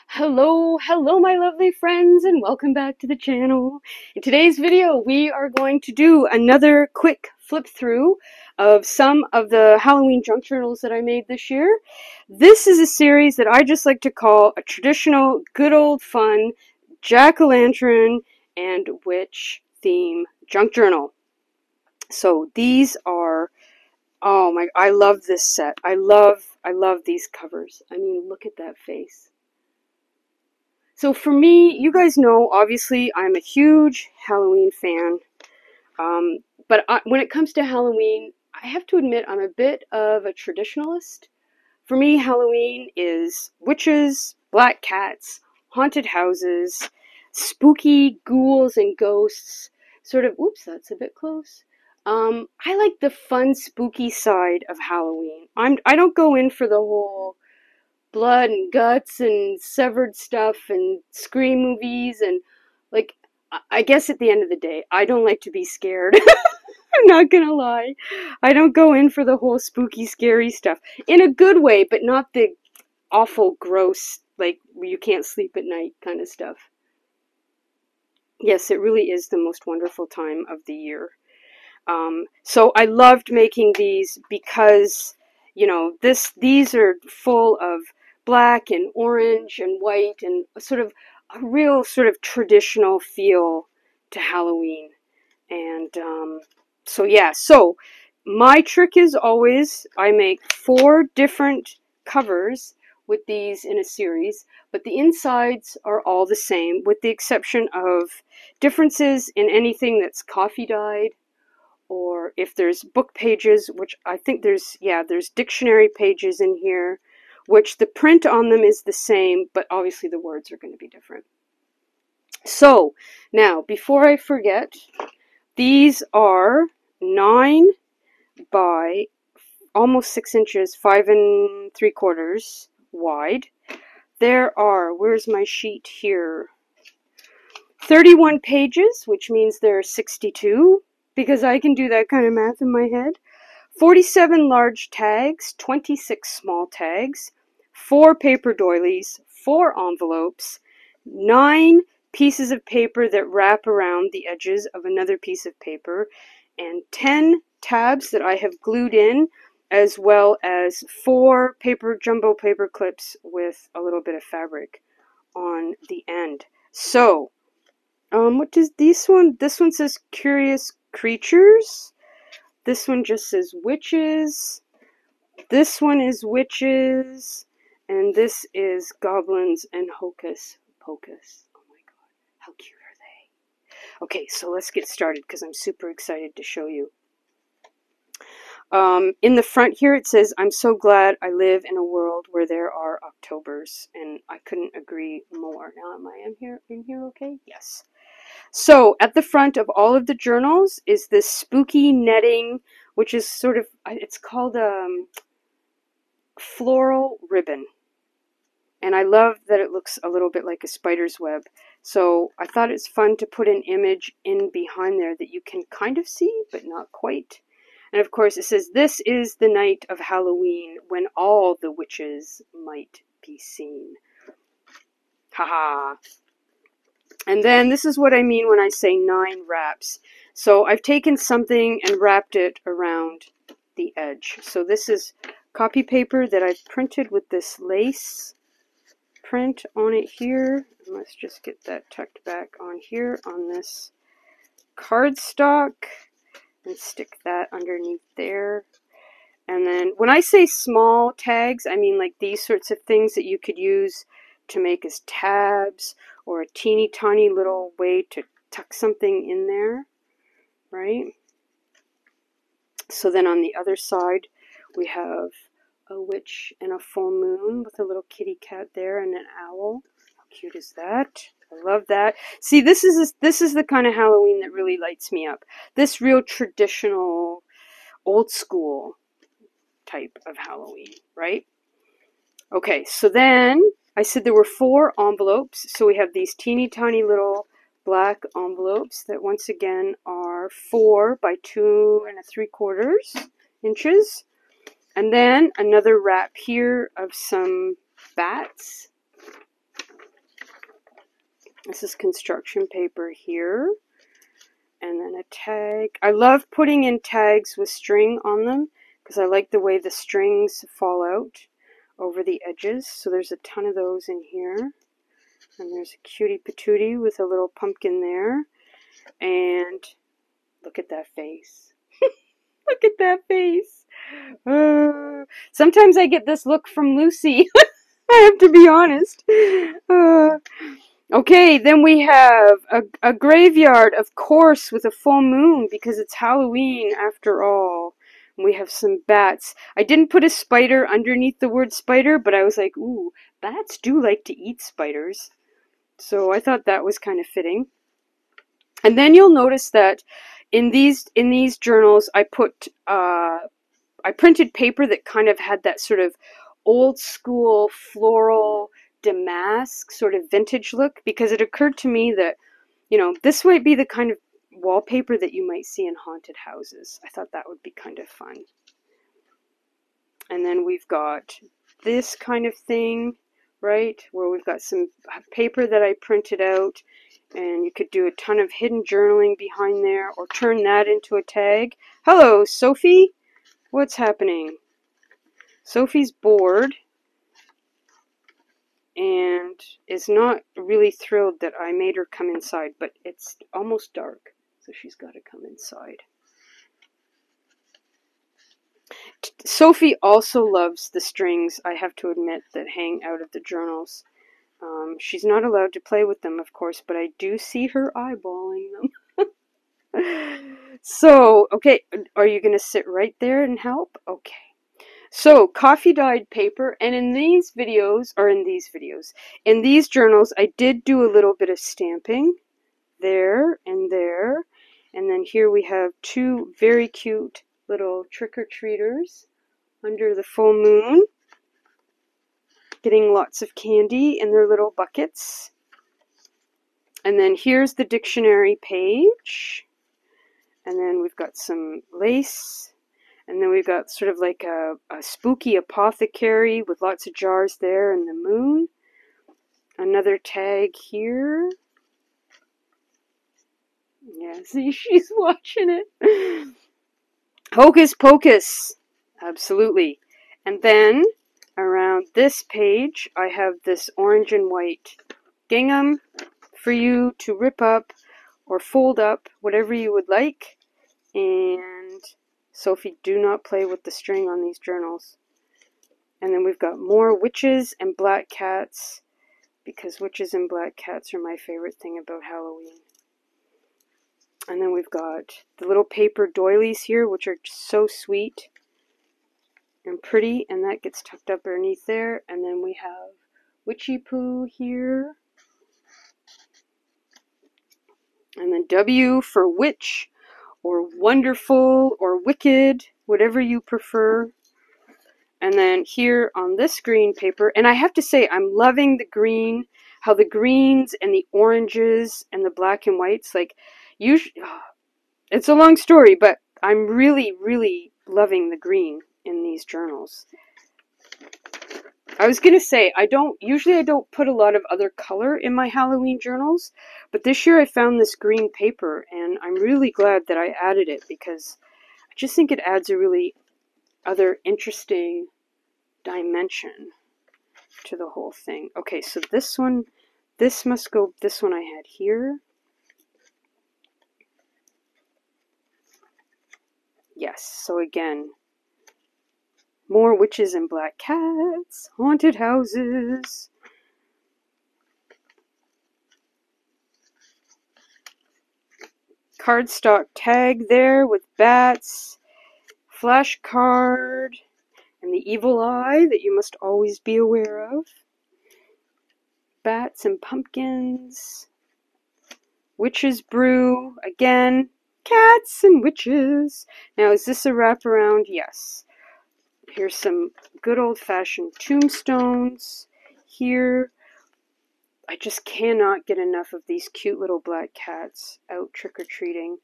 Hello my lovely friends, and welcome back to the channel. In today's video, we are going to do another quick flip through of some of the Halloween junk journals that I made this year. This is a series that I just like to call a traditional, good old fun jack-o'-lantern and witch theme junk journal. So these are, oh my, I love this set. I love these covers. I mean, look at that face. So for me, you guys know, obviously, I'm a huge Halloween fan. But when it comes to Halloween, I have to admit I'm a bit of a traditionalist. For me, Halloween is witches, black cats, haunted houses, spooky ghouls and ghosts. Sort of, oops, that's a bit close. I like the fun, spooky side of Halloween. I don't go in for the whole blood and guts and severed stuff and scream movies and, like, I guess at the end of the day, I don't like to be scared. I'm not gonna lie. I don't go in for the whole spooky, scary stuff. In a good way, but not the awful, gross, like, you can't sleep at night kind of stuff. Yes, it really is the most wonderful time of the year. So I loved making these because, you know, these are full of black and orange and white and sort of a real sort of traditional feel to Halloween. And so yeah, so my trick is always I make 4 different covers with these in a series, but the insides are all the same with the exception of differences in anything that's coffee dyed, or if there's book pages, which I think there's dictionary pages in here, which the print on them is the same, but obviously the words are going to be different. So, now, before I forget, these are 9 by almost 6 inches, 5 3/4 wide. There are, where's my sheet here? 31 pages, which means there are 62, because I can do that kind of math in my head. 47 large tags, 26 small tags, 4 paper doilies, 4 envelopes, 9 pieces of paper that wrap around the edges of another piece of paper, and 10 tabs that I have glued in, as well as 4 jumbo paper clips with a little bit of fabric on the end. So, what does this one? This one says Curious Creatures. This one just says Witches. This one is Witches. And this is Goblins and Hocus Pocus. Oh my god, how cute are they? Okay, so let's get started because I'm super excited to show you. In the front here it says, I'm so glad I live in a world where there are Octobers. And I couldn't agree more. Now, am I in here okay? Yes. So, at the front of all of the journals is this spooky netting, which is sort of, it's called floral ribbon. And I love that it looks a little bit like a spider's web. So, I thought it's fun to put an image in behind there that you can kind of see, but not quite. And of course, it says, this is the night of Halloween when all the witches might be seen. Haha. And then this is what I mean when I say 9 wraps. So I've taken something and wrapped it around the edge. So this is copy paper that I've printed with this lace print on it here. Let's just get that tucked back on here on this cardstock and stick that underneath there. And then when I say small tags, I mean like these sorts of things that you could use to make as tabs, or a teeny tiny little way to tuck something in there, right? So then on the other side, we have a witch and a full moon with a little kitty cat there and an owl. How cute is that? I love that. See, this is the kind of Halloween that really lights me up. This real traditional, old school type of Halloween, right? Okay, so then I said there were 4 envelopes, so we have these teeny tiny little black envelopes that once again are 4 by 2 3/4 inches. And then another wrap here of some bats. This is construction paper here. And then a tag. I love putting in tags with string on them because I like the way the strings fall out over the edges. So there's a ton of those in here. And there's a cutie patootie with a little pumpkin there. And look at that face. Look at that face. Sometimes I get this look from Lucy. I have to be honest. Okay, then we have a graveyard, of course, with a full moon because it's Halloween after all. And we have some bats. I didn't put a spider underneath the word spider, but I was like, ooh, bats do like to eat spiders. So I thought that was kind of fitting. And then you'll notice that in these journals, I printed paper that kind of had that sort of old school floral damask sort of vintage look, because it occurred to me that, you know, this might be the kind of wallpaper that you might see in haunted houses. I thought that would be kind of fun. And then we've got this kind of thing, right, where we've got some paper that I printed out, and you could do a ton of hidden journaling behind there or turn that into a tag. Hello, Sophie. What's happening? Sophie's bored and is not really thrilled that I made her come inside, but it's almost dark, so she's got to come inside. Sophie also loves the strings, I have to admit, that hang out of the journals. She's not allowed to play with them, of course, but I do see her eyeballing them. So, okay, are you going to sit right there and help? Okay. So, coffee dyed paper, and in these journals, I did do a little bit of stamping there, and then here we have two very cute little trick-or-treaters under the full moon, getting lots of candy in their little buckets. And then here's the dictionary page, and then we've got some lace. And then we've got sort of like a spooky apothecary with lots of jars there and the moon. Another tag here. Yeah, see, she's watching it. Hocus Pocus. Absolutely. And then around this page, I have this orange and white gingham for you to rip up or fold up, whatever you would like. And Sophie, do not play with the string on these journals. And then we've got more witches and black cats, because witches and black cats are my favorite thing about Halloween. And then we've got the little paper doilies here, which are so sweet and pretty, and that gets tucked up underneath there. And then we have Witchy Poo here. And then W for witch, or wonderful, or wicked, whatever you prefer. And then here on this green paper, and I have to say, I'm loving the green, how the greens and the oranges and the black and whites, like, usually, it's a long story, but I'm really, really loving the green in these journals. I was going to say, usually I don't put a lot of other color in my Halloween journals, but this year I found this green paper, and I'm really glad that I added it, because I just think it adds a really other interesting dimension to the whole thing. Okay, so this one I had here. Yes, so again, more witches and black cats, haunted houses. Cardstock tag there with bats, flashcard, and the evil eye that you must always be aware of. Bats and pumpkins. Witch's brew, again, cats and witches. Now, is this a wraparound? Yes. Here's some good old-fashioned tombstones. Here, I just cannot get enough of these cute little black cats out trick-or-treating.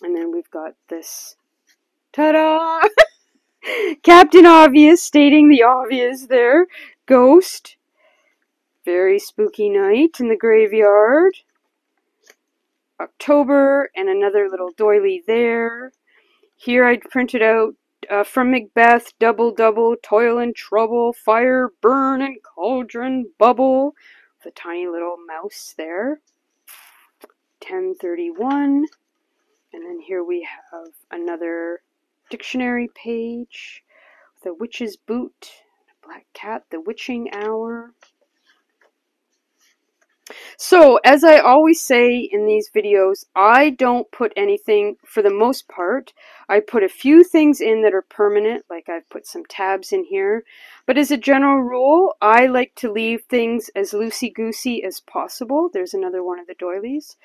And then we've got this, ta-da! Captain Obvious stating the obvious there. Ghost. Very spooky night in the graveyard. October, and another little doily there. Here I printed out from Macbeth, double, double, toil and trouble, fire, burn, and cauldron, bubble. With a tiny little mouse there. 1031. And then here we have another dictionary page with a witch's boot, a black cat, the witching hour. So, as I always say in these videos, I don't put anything, for the most part. I put a few things in that are permanent, like I've put some tabs in here. But as a general rule, I like to leave things as loosey-goosey as possible. There's another one of the doilies.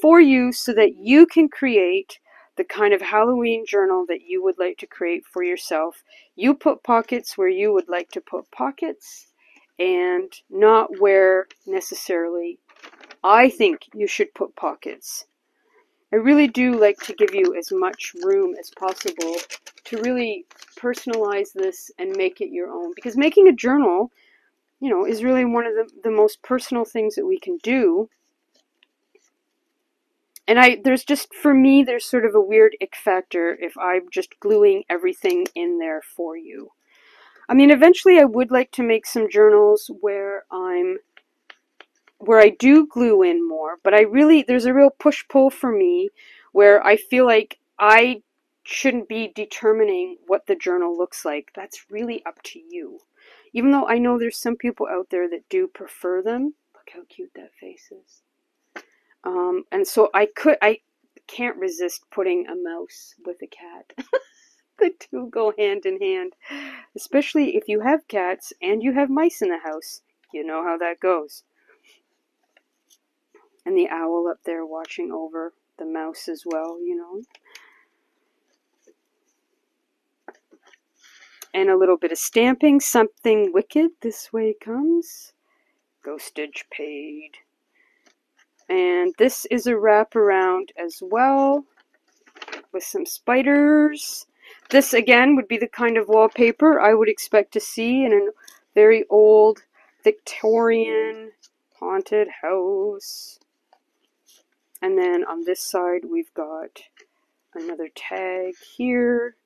For you, so that you can create the kind of Halloween journal that you would like to create for yourself. You put pockets where you would like to put pockets, and not where necessarily I think you should put pockets. I really do like to give you as much room as possible to really personalize this and make it your own. Because making a journal, you know, is really one of the most personal things that we can do. And there's just, for me, there's sort of a weird ick factor if I'm just gluing everything in there for you. I mean, eventually I would like to make some journals where I do glue in more, but there's a real push-pull for me where I feel like I shouldn't be determining what the journal looks like. That's really up to you. Even though I know there's some people out there that do prefer them. Look how cute that face is. And so I can't resist putting a mouse with a cat. The two go hand in hand, especially if you have cats and you have mice in the house. You know how that goes. And the owl up there watching over the mouse as well, you know. And a little bit of stamping, something wicked, this way comes. Ghostage paid. And this is a wraparound as well, with some spiders. This, again, would be the kind of wallpaper I would expect to see in a very old Victorian haunted house. And then on this side, we've got another tag here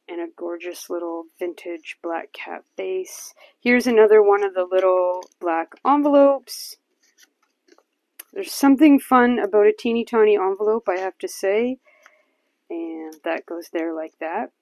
and a gorgeous little vintage black cat base. Here's another one of the little black envelopes. There's something fun about a teeny tiny envelope, I have to say. And that goes there like that.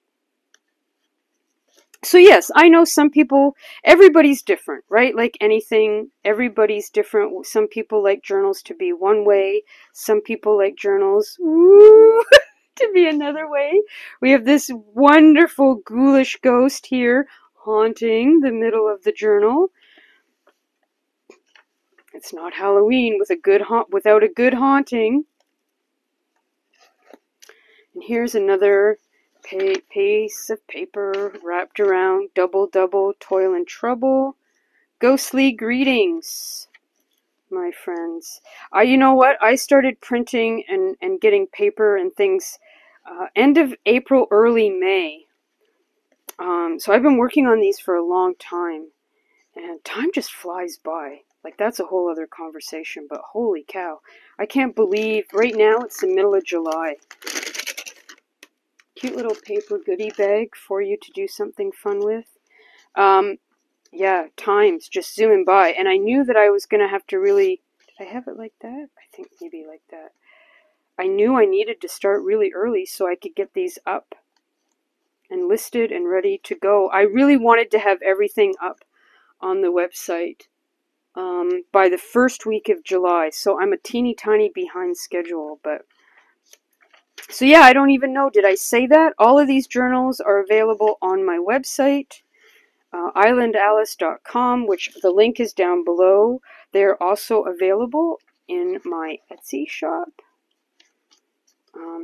So yes, I know some people, everybody's different, right? Like anything, everybody's different. Some people like journals to be one way. Some people like journals to be another way. We have this wonderful ghoulish ghost here haunting the middle of the journal. It's not Halloween without a good haunting. And here's another piece of paper wrapped around double, double, toil and trouble. Ghostly greetings, my friends. You know what? I started printing and getting paper and things end of April, early May. So I've been working on these for a long time. And time just flies by. Like, that's a whole other conversation, but holy cow. I can't believe, right now it's the middle of July. Cute little paper goodie bag for you to do something fun with. Yeah, time's just zooming by. And I knew that I was going to have to really... Did I have it like that? I think maybe like that. I knew I needed to start really early so I could get these up and listed and ready to go. I really wanted to have everything up on the website by the first week of July. So I'm a teeny tiny behind schedule, but... So yeah, I don't even know. Did I say that? All of these journals are available on my website, islandalice.com, which the link is down below. They're also available in my Etsy shop.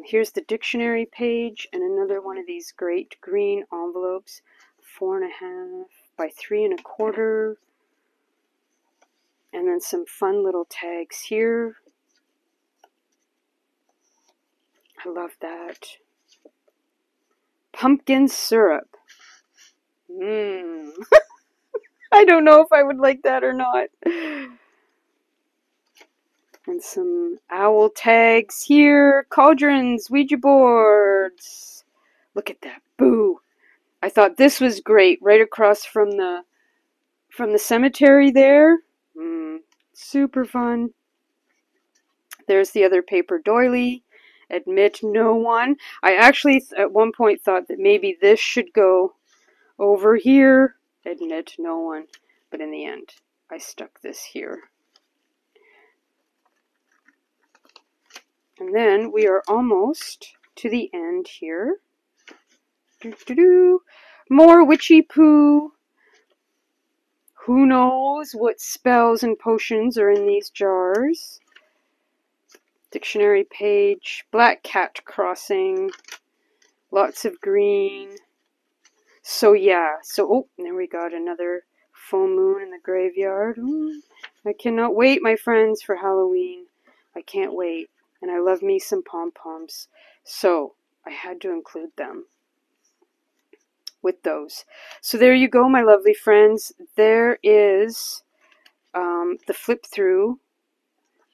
Here's the dictionary page and another one of these great green envelopes, 4.5 by 3.25. And then some fun little tags here. I love that. Pumpkin syrup. Mmm. I don't know if I would like that or not. And some owl tags here. Cauldrons, Ouija boards. Look at that. Boo. I thought this was great. Right across from the cemetery there. Super fun. There's the other paper doily. Admit no one. I actually at one point thought that maybe this should go over here. Admit no one. But in the end, I stuck this here. And then we are almost to the end here. More witchy poo. Who knows what spells and potions are in these jars? Dictionary page. Black cat crossing. Lots of green. So yeah. Oh, there we got another full moon in the graveyard. I cannot wait, my friends, for Halloween. I can't wait. And I love me some pom-poms. So I had to include them with those. So there you go, my lovely friends. There is the flip through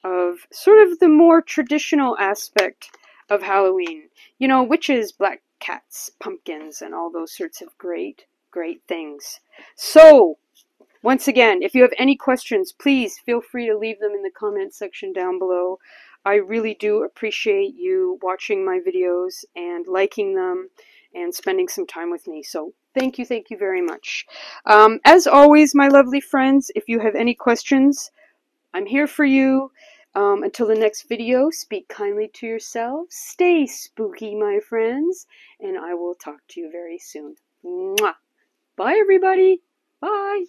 of sort of the more traditional aspect of Halloween. You know, witches, black cats, pumpkins, and all those sorts of great, great things. So, once again, if you have any questions, please feel free to leave them in the comment section down below. I really do appreciate you watching my videos and liking them and spending some time with me. So thank you very much. As always, my lovely friends, if you have any questions, I'm here for you. Until the next video, speak kindly to yourselves, stay spooky, my friends, and I will talk to you very soon. Mwah! Bye, everybody. Bye.